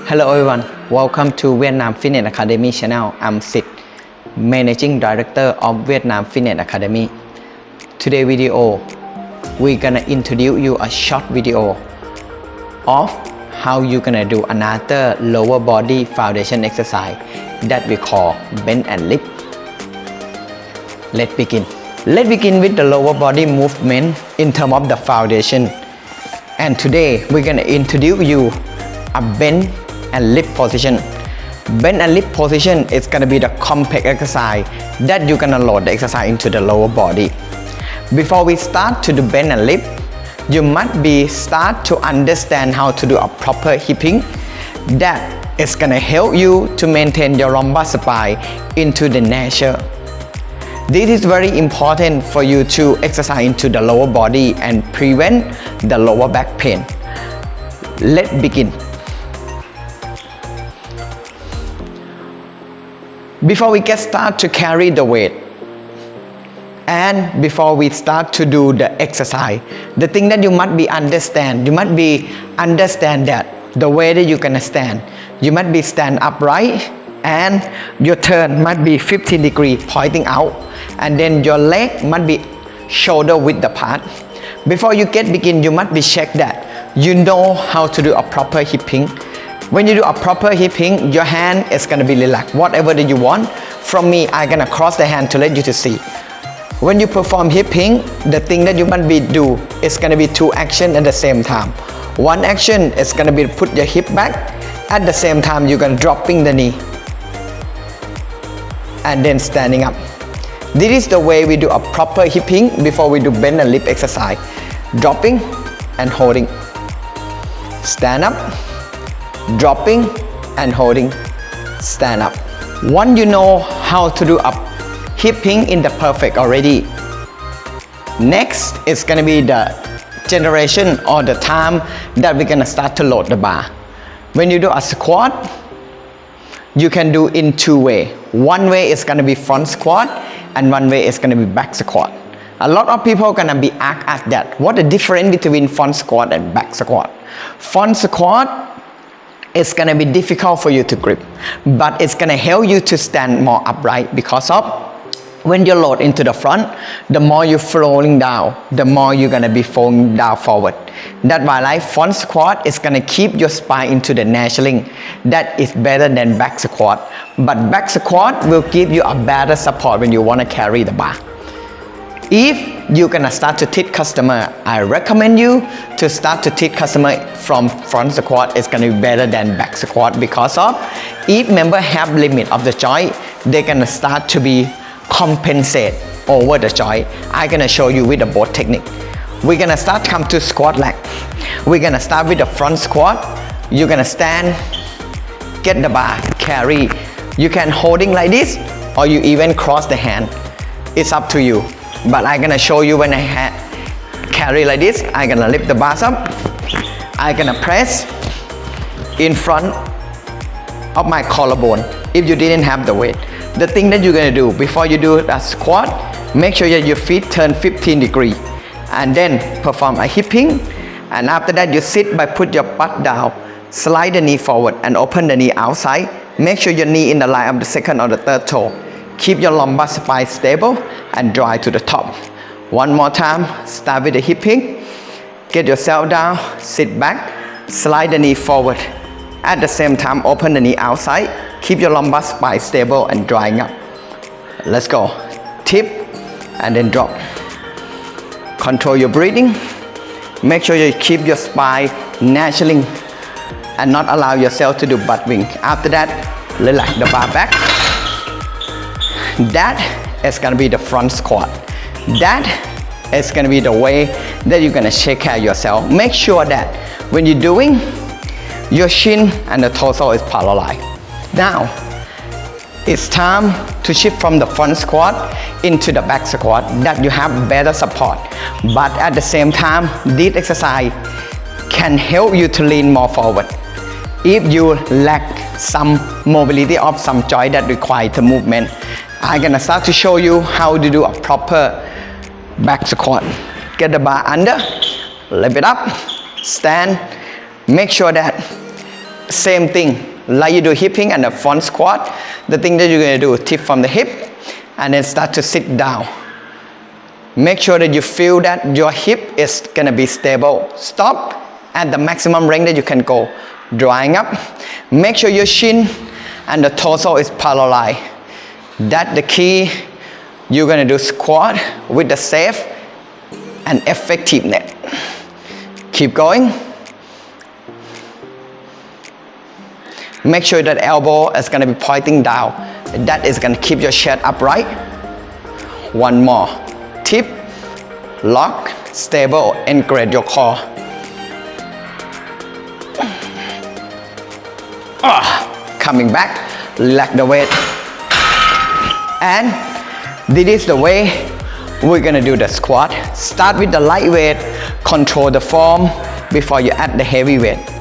Hello everyone, welcome to Vietnam Fitness Academy channel. I'm Sid, Managing Director of Vietnam Fitness Academy. Today video, we're gonna introduce you a short video of how you gonna do another lower body foundation exercise that we call bend and lift. Let's begin. Let's begin with the lower body movement in terms of the foundation. And today we're gonna introduce you a bend and lift position. Bend and lift position is gonna be the complex exercise that you're gonna load the exercise into the lower body. Before we start to do bend and lift, you must start to understand how to do a proper hipping. That is gonna help you to maintain your lumbar spine into the nature. This is very important for you to exercise into the lower body and prevent the lower back pain. Let's begin. Before we get started to carry the weight and before we start to do the exercise, the thing that you must understand that the way that you're gonna stand, you must stand upright and your turn must be 15 degrees pointing out, and then your leg must be shoulder width apart. Before you begin, you must check that you know how to do a proper hipping. When you do a proper hipping, your hand is gonna be relaxed, whatever that you want. From me, I'm gonna cross the hand to let you to see. When you perform hipping, the thing that you must do is gonna be two actions at the same time. One action is gonna be put your hip back. At the same time, you're gonna dropping the knee and then standing up. This is the way we do a proper hipping before we do bend and lift exercise. Dropping and holding. Stand up. Dropping and holding, stand up. Once you know how to do a hipping in the perfect already, next is gonna be the generation or the time that we're gonna start to load the bar. When you do a squat, you can do in two ways. One way is gonna be front squat and one way is gonna be back squat. A lot of people are gonna be asked that, what the difference between front squat and back squat? Front squat, it's gonna be difficult for you to grip, but it's gonna help you to stand more upright because of when you load into the front, the more you're flowing down, the more you're gonna be falling down forward. That's why like front squat is gonna keep your spine into the natural. That is better than back squat. But back squat will give you a better support when you wanna carry the bar. If you're gonna start to teach customer, I recommend you to start to teach customer from front squat. It's gonna be better than back squat because of if member have limit of the joint, they're gonna start to be compensate over the joint. I'm gonna show you with the both technique. We're gonna start come to squat leg. We're gonna start with the front squat. You're gonna stand, get the bar, carry. You can holding like this or you even cross the hand. It's up to you. But I'm gonna show you when I carry like this. I'm gonna lift the bars up. I'm gonna press in front of my collarbone if you didn't have the weight. The thing that you're gonna do before you do a squat, make sure that your feet turn 15 degrees and then perform a hipping. And after that, you sit by put your butt down, slide the knee forward and open the knee outside. Make sure your knee in the line of the second or the third toe. Keep your lumbar spine stable and drive to the top. One more time, start with the hipping. Get yourself down, sit back, slide the knee forward. At the same time, open the knee outside. Keep your lumbar spine stable and drying up. Let's go. Tip and then drop. Control your breathing. Make sure you keep your spine naturally and not allow yourself to do butt wing. After that, relax the bar back. That is gonna be the front squat. That is gonna be the way that you're gonna take care of yourself. Make sure that when you're doing, your shin and the torso is parallel. Now, it's time to shift from the front squat into the back squat that you have better support. But at the same time, this exercise can help you to lean more forward. If you lack some mobility of some joint that require the movement, I'm gonna start to show you how to do a proper back squat. Get the bar under, lift it up, stand. Make sure that same thing like you do hipping and a front squat. The thing that you're going to do, tip from the hip and then start to sit down. Make sure that you feel that your hip is going to be stable. Stop at the maximum range that you can go. Drawing up. Make sure your shin and the torso is parallel. That's the key. You're going to do squat with the safe and effectiveness. Keep going. Make sure that elbow is going to be pointing down. That is going to keep your chest upright. One more. Tip, lock, stable, engage your core. Coming back, relax the weight. And this is the way we're gonna do the squat. Start with the light weight, control the form before you add the heavy weight.